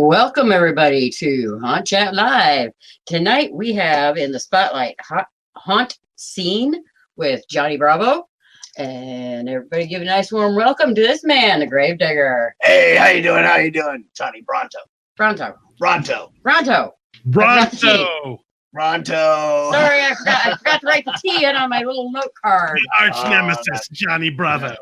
Welcome everybody to Haunt Chat Live. Tonight we have in the spotlight Haunt Scene with Johnny Bravo. And everybody give a nice warm welcome to this man, the Gravedigger. Hey, how you doing? How you doing? Johnny Bronto. Bronto. Bronto. Bronto. Bronto. Bronto. Sorry, I forgot to write the T in on my little note card. Arch nemesis, Johnny Bravo.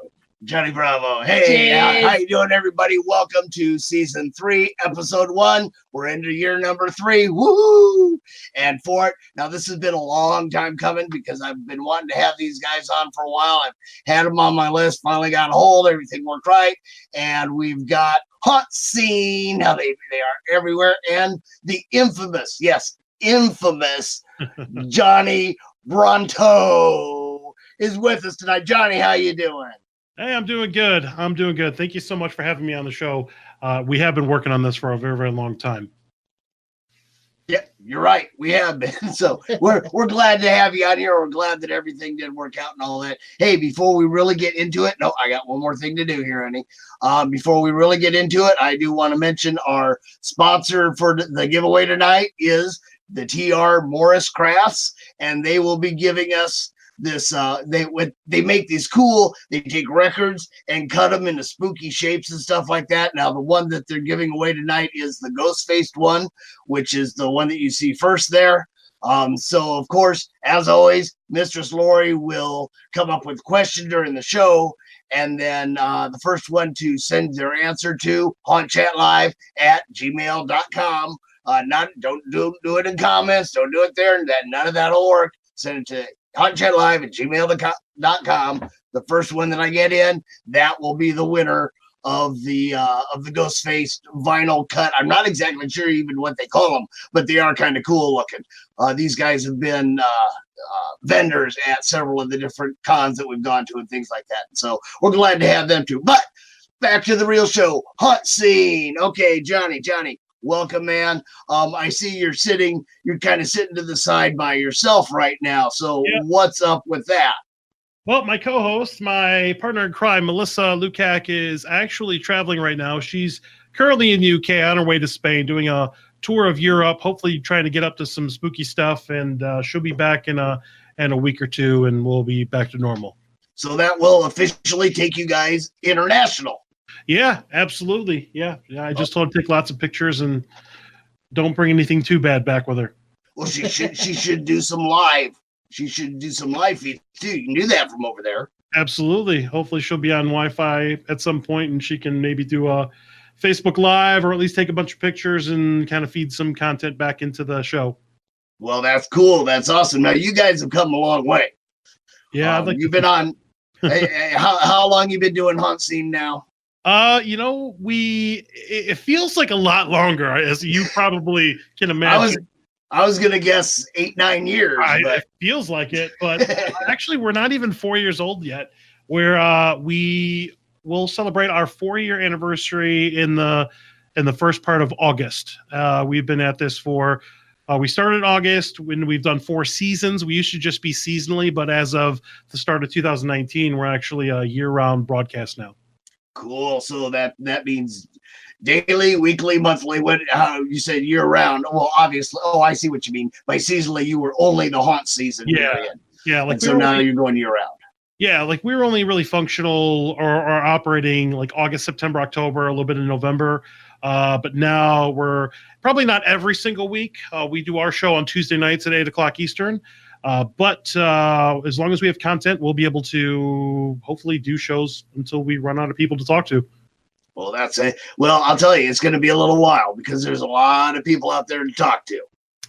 Johnny Bravo. Hey, how you doing, everybody? Welcome to season 3, episode 1. We're into year number 3. Woohoo! And for it, now this has been a long time coming because I've been wanting to have these guys on for a while. I've had them on my list, finally got a hold, everything worked right. And we've got Haunt Scene. Now they are everywhere. And the infamous, yes, infamous Johnny Bronto is with us tonight. Johnny, how you doing? Hey, I'm doing good. Thank you so much for having me on the show. We have been working on this for a very, very long time. Yeah, you're right. We have been. So we're glad to have you on here. We're glad that everything did work out and all that. Hey, before we really get into it, no, I got one more thing to do here, honey. Before we really get into it, I do want to mention our sponsor for the giveaway tonight is the TR Morris Crafts, and they will be giving us this they make these cool, they take records and cut them into spooky shapes and stuff like that. Now the one that they're giving away tonight is the ghost-faced one, which is the one that you see first there. So of course, as always, Mistress Laurie will come up with a question during the show, and then the first one to send their answer to hauntchatlive@gmail.com. Don't do it in comments, don't do it there, none of that'll work. Send it to hauntchatlive@gmail.com. The first one that I get in, that will be the winner of the ghost-faced vinyl cut. I'm not exactly sure even what they call them, but they are kind of cool looking. These guys have been vendors at several of the different cons that we've gone to and things like that. So we're glad to have them too. But back to the real show, Haunt Scene. Okay, Johnny. Welcome, man. I see you're kind of sitting to the side by yourself right now. So What's up with that? Well, my co-host, my partner in crime, Melissa Lukac, is actually traveling right now. She's currently in the UK on her way to Spain, doing a tour of Europe, hopefully trying to get up to some spooky stuff. And she'll be back in a week or two, and we'll be back to normal. So that will officially take you guys international. Yeah, absolutely. Yeah. I just told her to take lots of pictures and don't bring anything too bad back with her. Well, she should do some live. She should do some live feeds too. You can do that from over there. Absolutely. Hopefully she'll be on Wi-Fi at some point and she can maybe do a Facebook Live or at least take a bunch of pictures and kind of feed some content back into the show. Well, that's cool. That's awesome. Now you guys have come a long way. Yeah, you've been on. How long you been doing Haunt Scene now? It feels like a lot longer, as you probably can imagine. I was gonna guess 8-9 years. It feels like it, but actually, we're not even 4 years old yet. We will celebrate our 4-year anniversary in the first part of August. We've been at this for. We started in August when we've done 4 seasons. We used to just be seasonally, but as of the start of 2019, we're actually a year-round broadcast now. Cool. So that means daily, weekly, monthly. How you said year round? Well, obviously. Oh, I see what you mean. By seasonally, you were only the haunt season. Yeah. Like so now you're going year round. Yeah, like we were only really functional or operating like August, September, October, a little bit in November. But now we're probably not every single week. We do our show on Tuesday nights at 8:00 Eastern. But as long as we have content, we'll be able to hopefully do shows until we run out of people to talk to. Well, that's it. Well, I'll tell you, it's going to be a little while because there's a lot of people out there to talk to.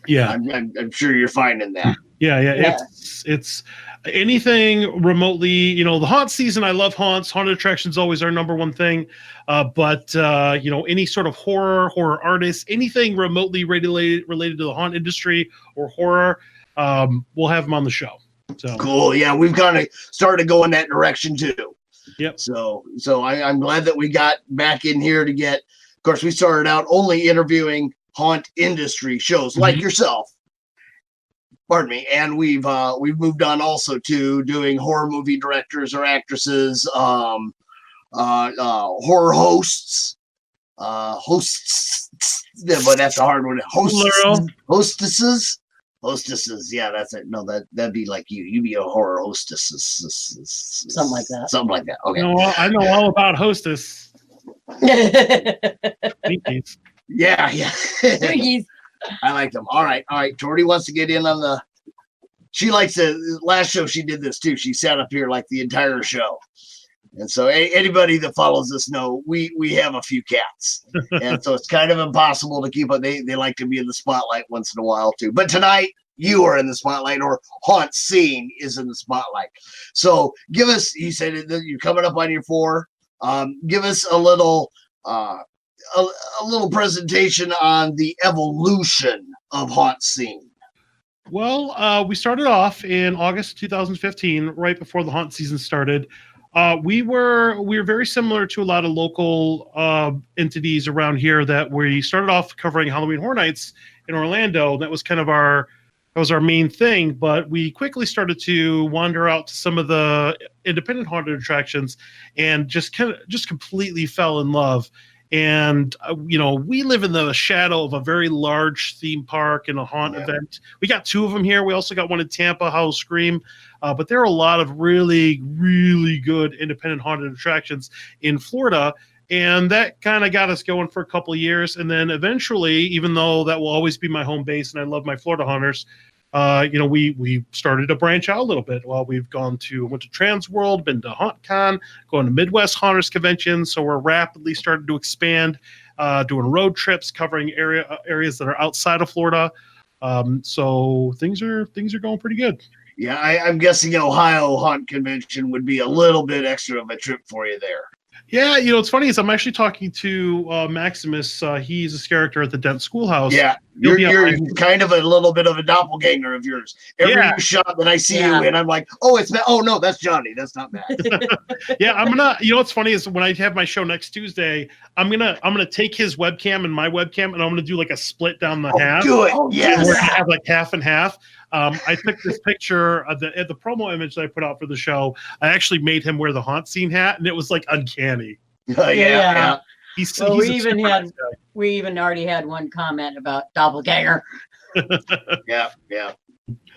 Yeah, I'm sure you're finding that. Yeah. It's anything remotely. The haunt season. I love haunts. Haunted attractions always our number one thing. But any sort of horror artists, anything remotely related to the haunt industry or horror. We'll have them on the show. So cool. Yeah, we've kind of started going that direction too. Yep. So I'm glad that we got back in here to get. Of course, we started out only interviewing haunt industry shows like yourself. Pardon me. And we've moved on also to doing horror movie directors or actresses, horror hosts, but that's a hard one. Plural. Hostesses. Yeah, that's it. No, that'd be like you. You'd be a horror hostess. Something like that. Something like that. Okay. I know all about hostess. Twinkies. Yeah. Twinkies. I like them. All right. Jordy wants to get in on the. She likes the last show. She did this too. She sat up here like the entire show. And so anybody that follows us know we have a few cats. And so it's kind of impossible to keep up. They like to be in the spotlight once in a while too. But tonight you are in the spotlight, or Haunt Scene is in the spotlight. So give us, you said that you're coming up on your 4. Give us a little presentation on the evolution of Haunt Scene. Well, we started off in August 2015, right before the haunt season started. We were very similar to a lot of local entities around here that we started off covering Halloween Horror Nights in Orlando. That was kind of our main thing, but we quickly started to wander out to some of the independent haunted attractions and just completely fell in love. And, we live in the shadow of a very large theme park and a haunt event. We got 2 of them here. We also got one in Tampa, Howl Scream. But there are a lot of really, really good independent haunted attractions in Florida. And that kind of got us going for a couple of years. And then eventually, even though that will always be my home base and I love my Florida haunters, we started to branch out a little bit. Well, went to Trans World, been to HauntCon, going to Midwest Haunters Convention. So we're rapidly starting to expand, doing road trips, covering areas that are outside of Florida. So things are going pretty good. Yeah, I'm guessing Ohio Haunt Convention would be a little bit extra of a trip for you there. Yeah, it's funny is I'm actually talking to Maximus. He's a character at the Dent Schoolhouse. Yeah, you're kind of a little bit of a doppelganger of yours. Every shot that I see you in, I'm like, no, that's Johnny. That's not Max. Yeah, I'm gonna. What's funny is when I have my show next Tuesday, I'm gonna take his webcam and my webcam, and I'm gonna do like a split down the half. Do it. Yes. We're gonna have like half and half. I took this picture at the promo image that I put out for the show. I actually made him wear the Haunt Scene hat, and it was like uncanny. Yeah. We even already had one comment about doppelganger. Yeah.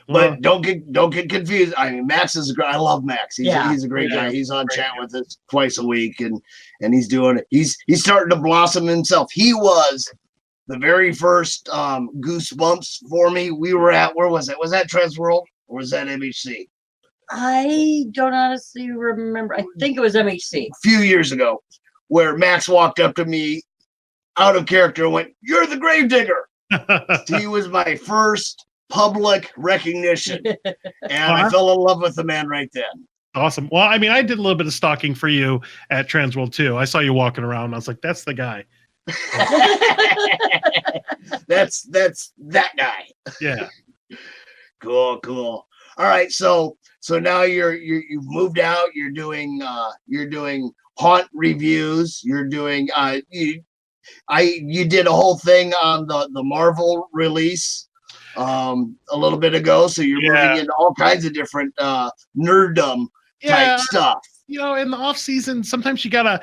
But don't get confused. I mean, Max is I love Max. He's a great guy. He's on chat with us twice a week, and he's doing it. He's starting to blossom himself. He was the very first Goosebumps for me. We were at, where was it? Was that Trans World or was that MHC? I don't honestly remember. I think it was MHC. A few years ago, where Max walked up to me out of character and went, "You're the Gravedigger." He was my first public recognition, and I fell in love with the man right then. Awesome. Well, I mean, I did a little bit of stalking for you at Trans World too. I saw you walking around. I was like, "That's the guy." That's that guy. Yeah. Cool. All right, so now you've moved out. You're doing haunt reviews. You're doing you did a whole thing on the Marvel release a little bit ago. So you're moving into all kinds of different nerddom type stuff. In the off season, sometimes you gotta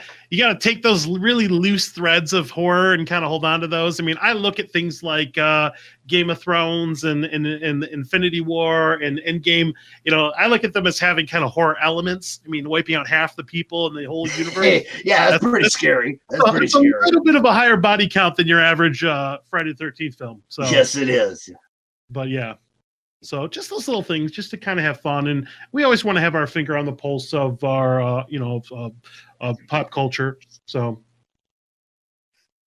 take those really loose threads of horror and kind of hold on to those. I mean, I look at things like Game of Thrones and Infinity War and Endgame. I look at them as having kind of horror elements. I mean, wiping out half the people in the whole universe. That's pretty scary. That's pretty scary. A little bit of a higher body count than your average Friday the 13th film. So yes, it is. But yeah. So just those little things, just to kind of have fun, and we always want to have our finger on the pulse of our, pop culture. So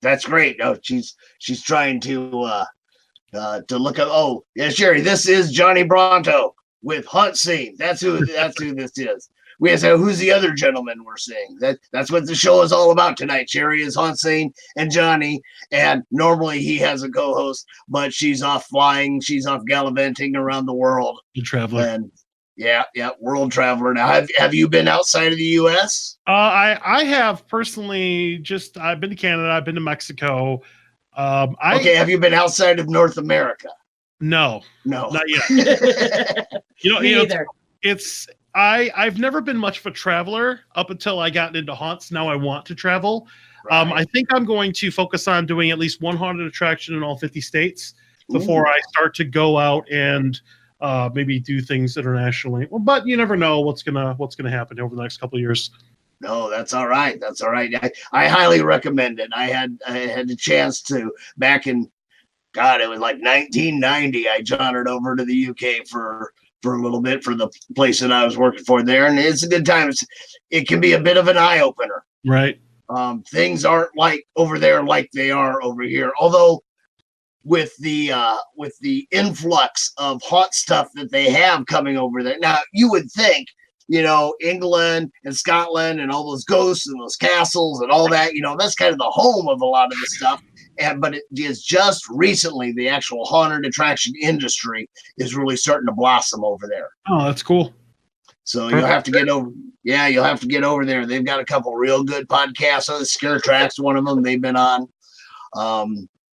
that's great. Oh, she's trying to look up. Oh, yeah, Sherry. This is Johnny Bronto with Haunt Scene. That's who this is. We have to say, who's the other gentleman we're seeing? That's what the show is all about tonight. Sherry is Haunt Scene and Johnny, and normally he has a co-host, but she's off flying. She's off gallivanting around the world. The traveler. And world traveler. Now, have you been outside of the U.S.? I have personally. I've been to Canada. I've been to Mexico. Have you been outside of North America? No, not yet. Me either. I've never been much of a traveler up until I got into haunts. Now I want to travel. Right. I think I'm going to focus on doing at least one haunted attraction in all 50 states before I start to go out and maybe do things internationally. Well, but you never know what's gonna happen over the next couple of years. No, that's all right. That's all right. I highly recommend it. I had the chance to back in, God, it was like 1990. I jaunted over to the UK for a little bit for the place that I was working for there, and it's a good time. It can be a bit of an eye opener. Right. Things aren't like over there like they are over here. Although with the influx of haunt stuff that they have coming over there, now you would think, England and Scotland and all those ghosts and those castles and all that, that's kind of the home of a lot of this stuff. But it is just recently the actual haunted attraction industry is really starting to blossom over there. Oh, that's cool. So you'll have to get over. Yeah, you'll have to get over there. They've got a couple real good podcasts. The Scare Track's one of them they've been on.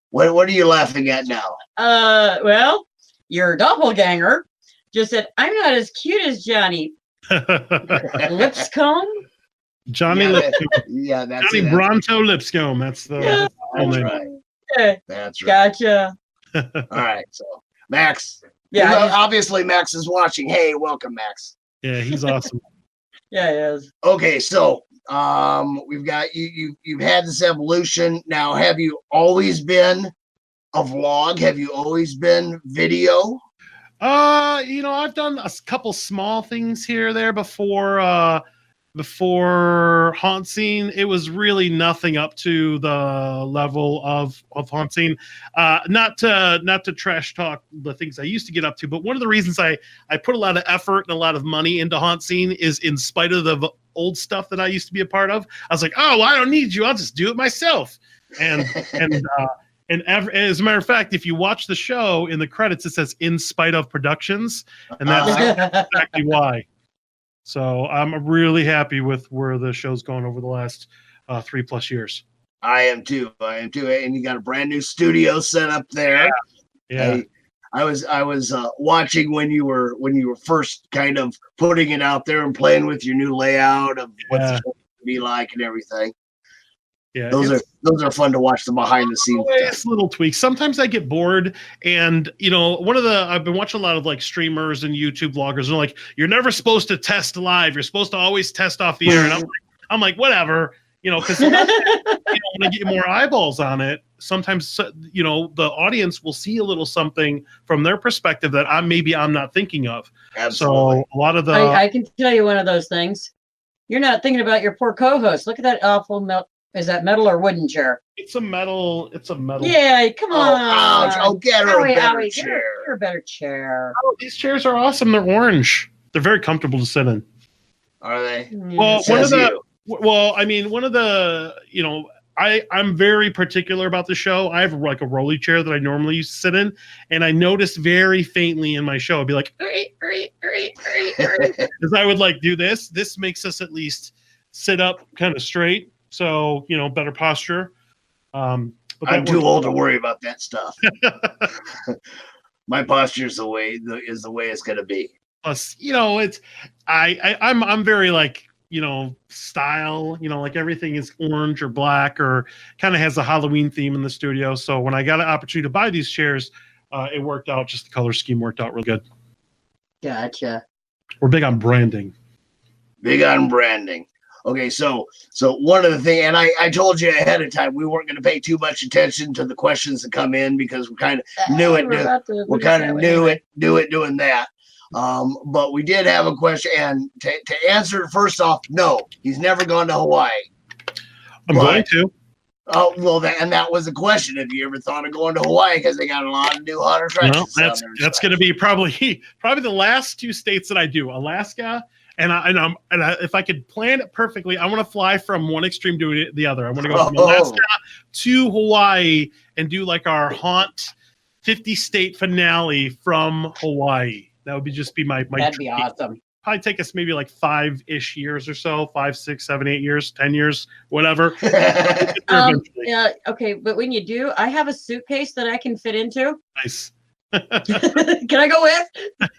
What are you laughing at now? Well, your doppelganger just said, "I'm not as cute as Johnny." Lipscomb. Johnny Lipscomb. Yeah, that's Johnny Bronto Lipscomb. That's the That's name. right. Yeah. That's right. Gotcha. All right. So Max. Yeah. Obviously Max is watching. Hey, welcome, Max. Yeah, he's awesome. Yeah, he is. Okay, so we've got you've had this evolution. Now, have you always been a vlog? Have you always been video? I've done a couple small things here or there before Haunt Scene. It was really nothing up to the level of Haunt Scene. Not to trash talk the things I used to get up to, but one of the reasons I put a lot of effort and a lot of money into Haunt Scene is in spite of the old stuff that I used to be a part of. I was like, oh, well, I don't need you. I'll just do it myself. And as a matter of fact, if you watch the show in the credits, it says "In Spite of Productions," and that's exactly why. So I'm really happy with where the show's gone over the last 3+ years. I am too. And you got a brand new studio set up there. Yeah. I was watching when you were first kind of putting it out there and playing with your new layout of what the show would be like and everything. Yeah, those are fun to watch the behind the scenes. It's little tweaks. Sometimes I get bored, and I've been watching a lot of like streamers and YouTube vloggers, and they're like, "You're never supposed to test live. You're supposed to always test off the air." And I'm like, whatever, because when I get more eyeballs on it, sometimes the audience will see a little something from their perspective that I'm not thinking of. Absolutely. So a lot of the I can tell you one of those things. You're not thinking about your poor co-host. Look at that awful melt. Is that metal or wooden chair? It's a metal. Yeah, come on. Ouch. I'll get her a better chair. Get her a better chair. Oh, these chairs are awesome. They're orange. They're very comfortable to sit in. Are they? Well, I'm very particular about the show. I have like a rolly chair that I normally used to sit in, and I noticed very faintly in my show, I'd be like, because I would like do this. This makes us at least sit up kind of straight. So, better posture. But I'm too old to worry about that stuff. My posture is the way it's going to be. Plus, I'm very like, style, like everything is orange or black or kind of has a Halloween theme in the studio. So when I got an opportunity to buy these chairs, it worked out. Just the color scheme worked out real good. Gotcha. We're big on branding. Okay, so one of the things, and I told you ahead of time, we weren't going to pay too much attention to the questions that come in because we kind of knew it. We're kind of knew it doing that. But we did have a question, and to answer it first off, no, he's never gone to Hawaii. I'm going to. Oh well, that was the question. Have you ever thought of going to Hawaii? Because they got a lot of new hot attractions. No, that's going to be probably the last two states that I do, Alaska. And if I could plan it perfectly, I want to fly from one extreme to the other. I want to go from Alaska to Hawaii and do like our haunt 50-state finale from Hawaii. That would be my That'd be awesome. Probably take us maybe like 5-ish years or so, 5, 6, 7, 8 years, 10 years, whatever. Yeah. Okay, but when you do, I have a suitcase that I can fit into. Nice. Can I go with?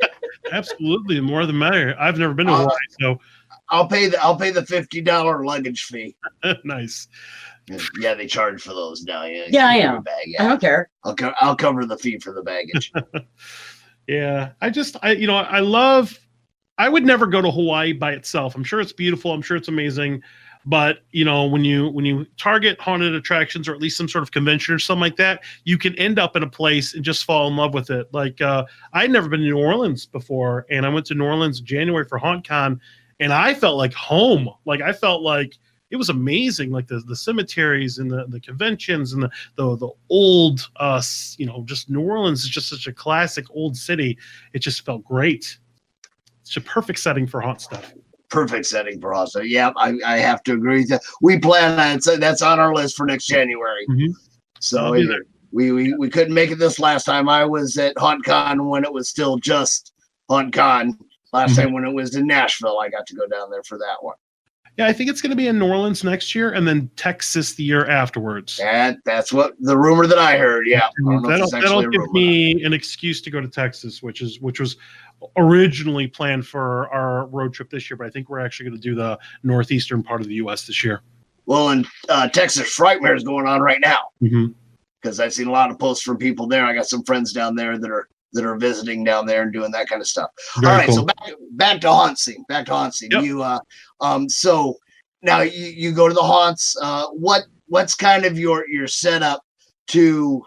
Absolutely, the more the merrier. I've never been to Hawaii, so I'll pay the $50 luggage fee. nice. Yeah, they charge for those now. Yeah, Yeah, I you know. bag, I yeah. don't care. I'll cover the fee for the baggage. Yeah, I love. I would never go to Hawaii by itself. I'm sure it's beautiful. I'm sure it's amazing, but when you target haunted attractions or at least some sort of convention or something like that, you can end up in a place and just fall in love with it. Like I'd never been to New Orleans before, and I went to New Orleans in January for HauntCon, and I felt like home. Like I felt like it was amazing, like the cemeteries and the conventions and the old just New Orleans is just such a classic old city. It just felt great. It's a perfect setting for haunt stuff. Perfect setting for us. So yeah, I have to agree with that. We plan on that's on our list for next January. Mm-hmm. So we couldn't make it this last time. I was at HauntCon when it was still just HauntCon. Last time when it was in Nashville, I got to go down there for that one. Yeah, I think it's going to be in New Orleans next year, and then Texas the year afterwards. That's what the rumor that I heard. Yeah, that'll give me an excuse to go to Texas, which was originally planned for our road trip this year, but I think we're actually going to do the northeastern part of the U.S. this year. Well, and Texas Frightmare is going on right now because I've seen a lot of posts from people there. I got some friends down there that are visiting down there and doing that kind of stuff. Very all right, cool. so back to haunt scene. Yep. You so now you go to the haunts. What's kind of your setup to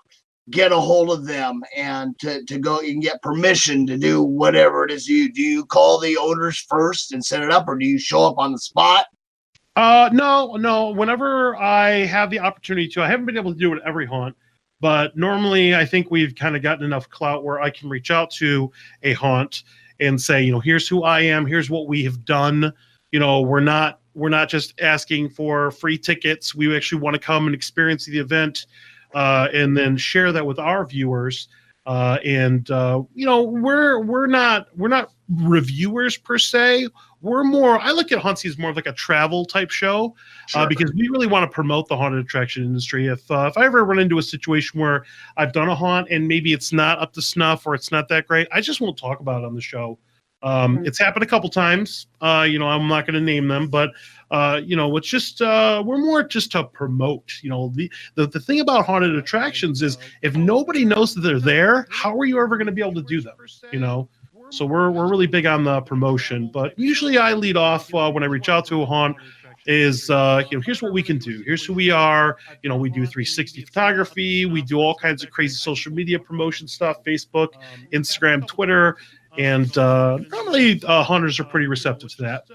get a hold of them and to go and get permission to do whatever it is do you call the owners first and set it up, or do you show up on the spot? No. Whenever I have the opportunity to, I haven't been able to do it at every haunt, but normally I think we've kind of gotten enough clout where I can reach out to a haunt and say, here's who I am, here's what we have done. We're not just asking for free tickets. We actually want to come and experience the event, and then share that with our viewers. We're not reviewers per se. We're more, I look at Hauntsy as more of like a travel type show, because we really want to promote the haunted attraction industry. If I ever run into a situation where I've done a haunt and maybe it's not up to snuff or it's not that great, I just won't talk about it on the show. It's happened a couple times. I'm not going to name them, but it's just we're more just to promote. The thing about haunted attractions is if nobody knows that they're there, how are you ever going to be able to do them? So we're really big on the promotion. But usually I lead off when I reach out to a haunt. Is here's what we can do. Here's who we are. We do 360 photography. We do all kinds of crazy social media promotion stuff: Facebook, Instagram, Twitter. And normally hunters are pretty receptive to that.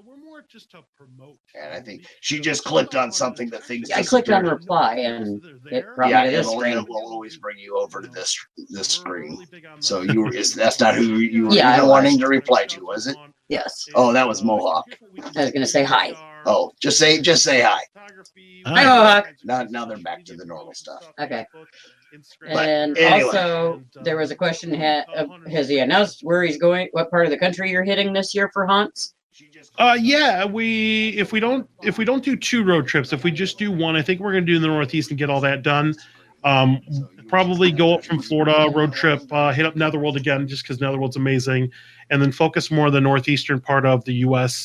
We're more just to promote. And I think she just clicked on something that things. I clicked on reply and it brought me to this screen. It will always bring you over to this screen. So that's not who you were wanting to reply to, was it? Yes. Oh, that was Mohawk. I was going to say hi. Oh, just say hi. Hi, Mohawk. Now they're back to the normal stuff. Okay. But and anyway. Also, there was a question: has he announced where he's going? What part of the country you're hitting this year for haunts? Yeah, if we don't do 2 road trips, if we just do one, I think we're going to do the Northeast and get all that done. Probably go up from Florida, road trip, hit up Netherworld again, just because Netherworld's amazing, and then focus more on the northeastern part of the U.S.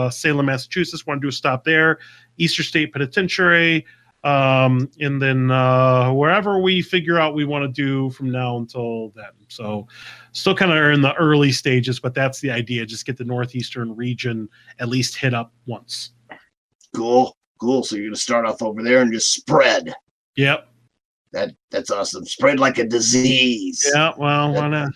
Salem, Massachusetts. Want to do a stop there, Eastern State Penitentiary, and then wherever we figure out we want to do from now until then. So still kind of in the early stages, but that's the idea. Just get the northeastern region at least hit up once. Cool. So you're going to start off over there and just spread. Yep. That's awesome. Spread like a disease. Yeah, well, why not?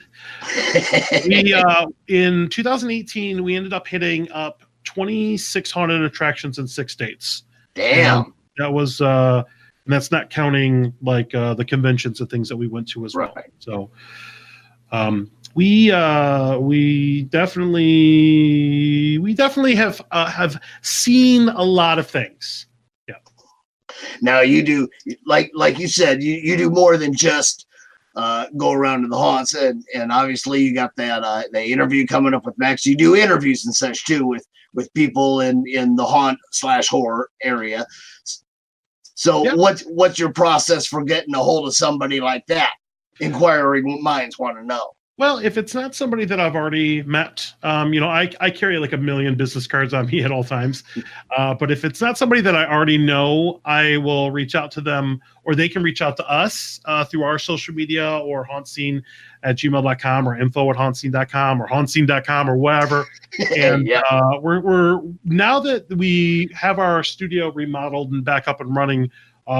In 2018, we ended up hitting up 26 haunted attractions in 6 states. Damn. That was, and that's not counting like the conventions and things that we went to as well. So, we definitely have seen a lot of things. Yeah. Now you do like you said, you do more than just go around to the haunts, and obviously you got that the interview coming up with Max. You do interviews and such too with people in the haunt/horror area. So yep. What's your process for getting a hold of somebody like that? inquiring minds want to know. Well, if it's not somebody that I've already met, I carry like 1 million business cards on me at all times. But if it's not somebody that I already know, I will reach out to them, or they can reach out to us through our social media, or hauntScene@gmail.com, or info@hauntScene.com, or hauntScene.com, or whatever. And we're now that we have our studio remodeled and back up and running,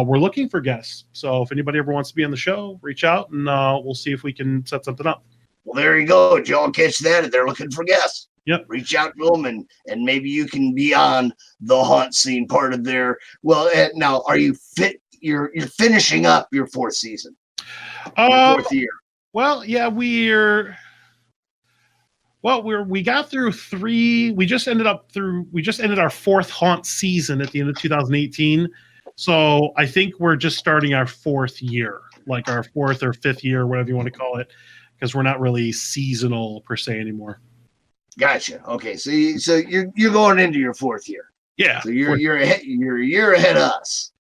we're looking for guests. So if anybody ever wants to be on the show, reach out, and we'll see if we can set something up. Well, there you go. Did y'all catch that? If they're looking for guests, Yep. Reach out to them, and maybe you can be on the Haunt Scene part of their. Well, now are you fit? You're finishing up your 4th season, your 4th year. Well, yeah, we got through 3. We just ended our 4th Haunt season at the end of 2018. So I think we're just starting our 4th year, like our 4th or 5th year, whatever you want to call it, because we're not really seasonal per se anymore. Gotcha. Okay, so you're going into your 4th year. Yeah. So you're a year ahead of us.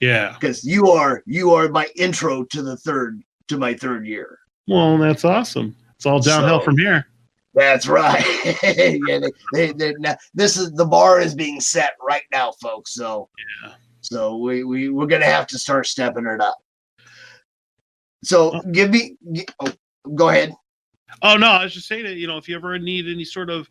Yeah. Because you are my intro to my 3rd year. Well, that's awesome. It's all downhill from here. That's right. Yeah, this is the bar is being set right now, folks. So yeah. So we're gonna have to start stepping it up. So go ahead. Oh no, I was just saying that, if you ever need any sort of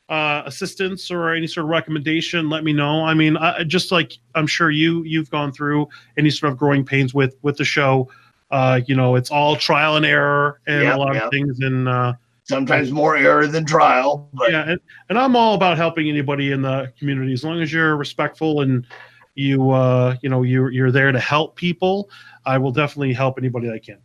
assistance or any sort of recommendation, let me know. I mean, just like I'm sure you've gone through any sort of growing pains with the show. It's all trial and error and a lot of things, and sometimes more error than trial. But. Yeah, and I'm all about helping anybody in the community as long as you're respectful and you're there to help people. I will definitely help anybody I can.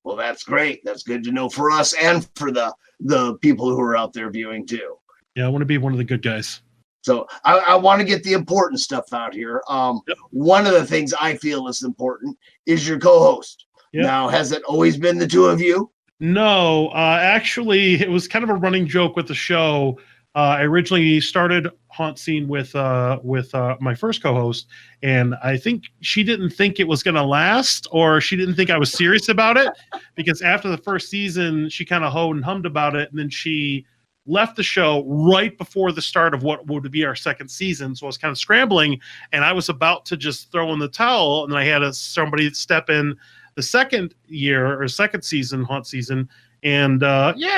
Well, that's great. That's good to know for us and for the people who are out there viewing too. Yeah, I want to be one of the good guys. So I want to get the important stuff out here. Yep. One of the things I feel is important is your co-host. Yep. Now, has it always been the two of you? No, actually, it was kind of a running joke with the show. I originally started Haunt Scene with my first co-host, and I think she didn't think it was going to last, or she didn't think I was serious about it, because after the first season, she kind of hoed and hummed about it, and then she left the show right before the start of what would be our 2nd season. So I was kind of scrambling, and I was about to just throw in the towel, and I had somebody step in the 2nd year or 2nd season, Haunt season. And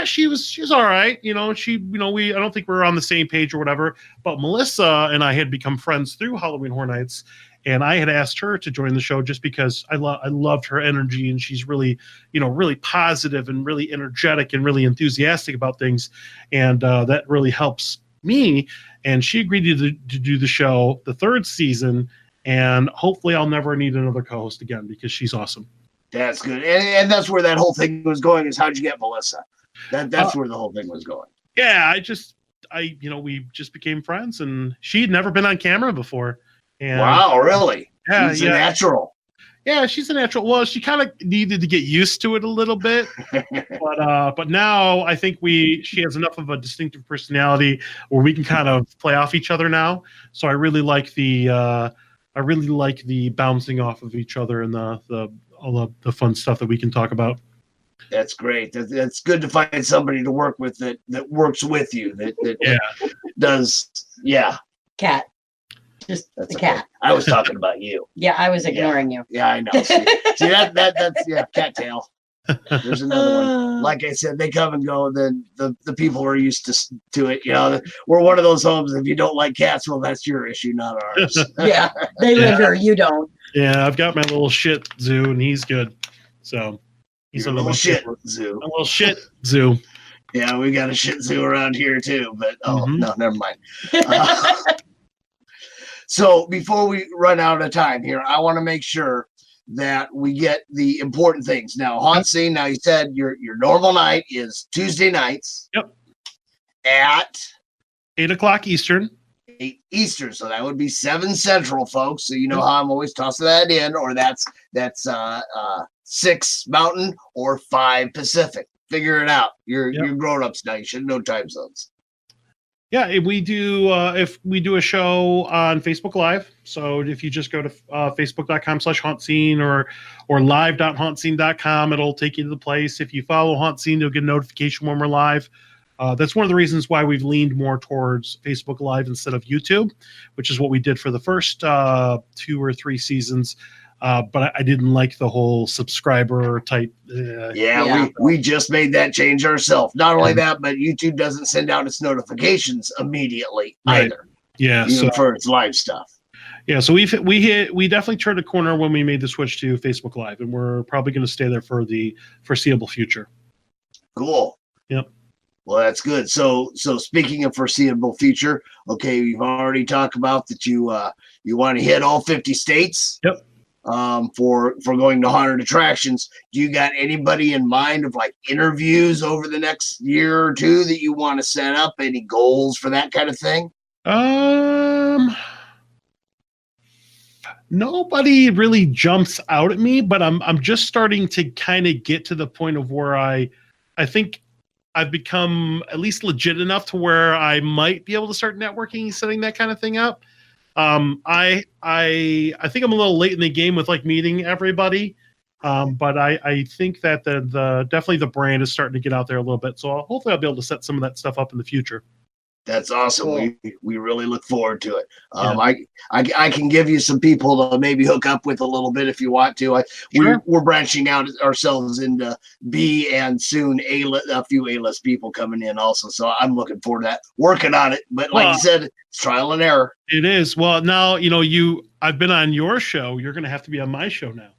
she was all right. I don't think we were on the same page or whatever, but Melissa and I had become friends through Halloween Horror Nights, and I had asked her to join the show just because I loved her energy, and she's really, really positive and really energetic and really enthusiastic about things. And that really helps me. And she agreed to do the show the 3rd season, and hopefully I'll never need another co-host again because she's awesome. That's good. And that's where that whole thing was going, is how'd you get Melissa? That's where the whole thing was going. Yeah, we just became friends, and she'd never been on camera before. And wow, really? Yeah, she's a natural. Yeah, she's a natural. Well, she kind of needed to get used to it a little bit, but now I think she has enough of a distinctive personality where we can kind of play off each other now. So I really like the bouncing off of each other and all the fun stuff that we can talk about. That's great. That's good to find somebody to work with that works with you. That does. Yeah. Cat. Just that's the cat. I was talking about you. Yeah, I was ignoring you. Yeah, I know. See that's cattail. There's another one. Like I said, they come and go. Then the people are used to it. We're one of those homes. If you don't like cats, well, that's your issue, not ours. Yeah, they live here. You don't. Yeah, I've got my little shit zoo, and he's good. So he's a little shit zoo. A little shit zoo. Yeah, we got a shit zoo around here too. But no, never mind. So before we run out of time here, I want to make sure that we get the important things. Now, Haunt Scene, now you said your normal night is Tuesday nights. Yep. At 8:00 Eastern. 8 Eastern, so that would be 7 Central, folks. So you know how I'm always tossing that in, or that's 6 Mountain or 5 Pacific. Figure it out. You're grown-ups now. You should know time zones. Yeah, if we do a show on Facebook Live, so if you just go to facebook.com/hauntscene or live.hauntscene.com, it'll take you to the place. If you follow Haunt Scene, you'll get a notification when we're live. That's one of the reasons why we've leaned more towards Facebook Live instead of YouTube, which is what we did for the first 2 or 3 seasons. But I didn't like the whole subscriber type. Yeah. We just made that change ourselves. Not only that, but YouTube doesn't send out its notifications immediately either. Yeah, even for its live stuff. Yeah, so we definitely turned a corner when we made the switch to Facebook Live, and we're probably going to stay there for the foreseeable future. Cool. Yep. Well, that's good. So speaking of foreseeable future, okay, you've already talked about that you want to hit all 50 states. Yep. For going to haunted attractions. Do you got anybody in mind of like interviews over the next year or two that you want to set up? Any goals for that kind of thing? Nobody really jumps out at me, but I'm just starting to kind of get to the point of where I think I've become at least legit enough to where I might be able to start networking, setting that kind of thing up. I think I'm a little late in the game with like meeting everybody. But I think that the definitely the brand is starting to get out there a little bit. So hopefully I'll be able to set some of that stuff up in the future. That's awesome. Cool. We really look forward to it. Yeah. I can give you some people to maybe hook up with a little bit if you want to. Sure. We're branching out ourselves into B and soon a few A-list people coming in also. So I'm looking forward to that. Working on it, but like you said, it's trial and error. It is. Well, now I've been on your show. You're going to have to be on my show now.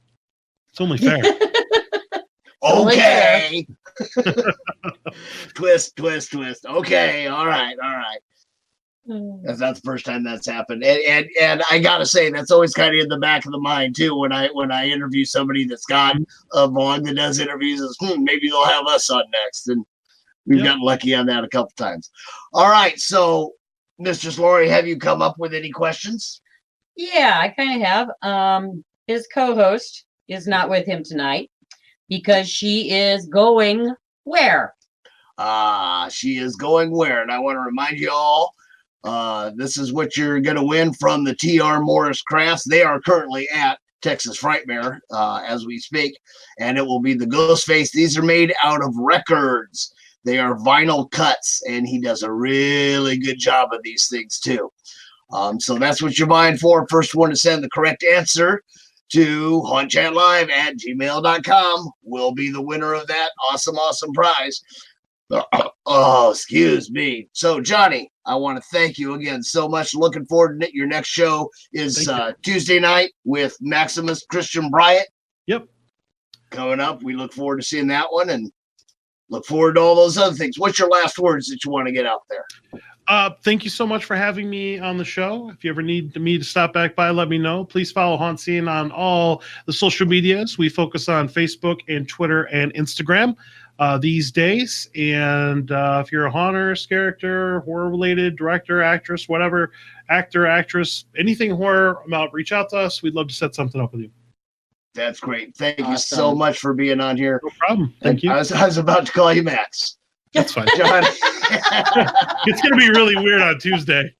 It's only fair. Okay. twist. Okay. All right. That's not the first time that's happened. And I gotta say, that's always kind of in the back of the mind too. When I interview somebody that's got a blog that does interviews, is maybe they'll have us on next. And we've gotten lucky on that a couple times. All right. So Mistress Laurie, have you come up with any questions? Yeah, I kind of have. His co-host is not with him tonight because she is going where? She is going where? And I want to remind you all, this is what you're going to win from the TR Morris Crafts. They are currently at Texas Frightmare as we speak, and it will be the Ghost Face. These are made out of records. They are vinyl cuts, and he does a really good job of these things too. So that's what you're buying for. First one to send the correct answer to hauntchatlive@gmail.com will be the winner of that awesome prize. Oh, excuse me. So, Johnny, I want to thank you again so much. Looking forward to your next show is Tuesday night with Maximus Christian Bryant. Yep. Coming up. We look forward to seeing that one and look forward to all those other things. What's your last words that you want to get out there? Thank you so much for having me on the show. If you ever need me to stop back by, let me know. Please follow Haunt Scene on all the social medias. We focus on Facebook and Twitter and Instagram these days. And if you're a haunter, character, horror-related, director, actress, whatever, actor, actress, anything horror about, reach out to us. We'd love to set something up with you. That's great. Thank you so much for being on here. No problem. Thank you. I was about to call you Max. That's fine. John. It's going to be really weird on Tuesday.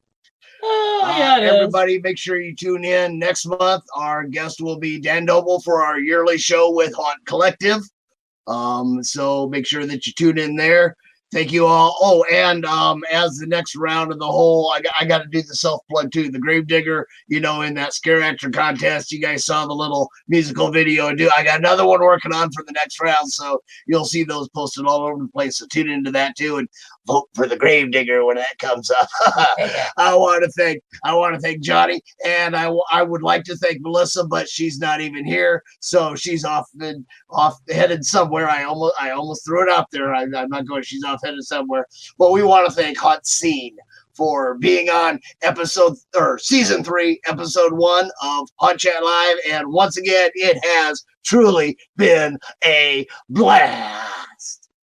Oh, yeah, everybody, make sure you tune in next month. Our guest will be Dan Noble for our yearly show with Haunt Collective. So make sure that you tune in there. Thank you all. Oh, and as the next round of the whole, I got to do the self-plug too. The Gravedigger, in that Scare Actor contest, you guys saw the little musical video. I got another one working on for the next round, so you'll see those posted all over the place. So tune into that too and vote for the Gravedigger when that comes up. I want to thank Johnny, and I would like to thank Melissa, but she's not even here, so she's off headed somewhere. I almost threw it out there. I'm not going. She's off headed somewhere. But we want to thank Haunt Scene for being on season 3, episode 1 of Haunt Chat Live, and once again, it has truly been a blast.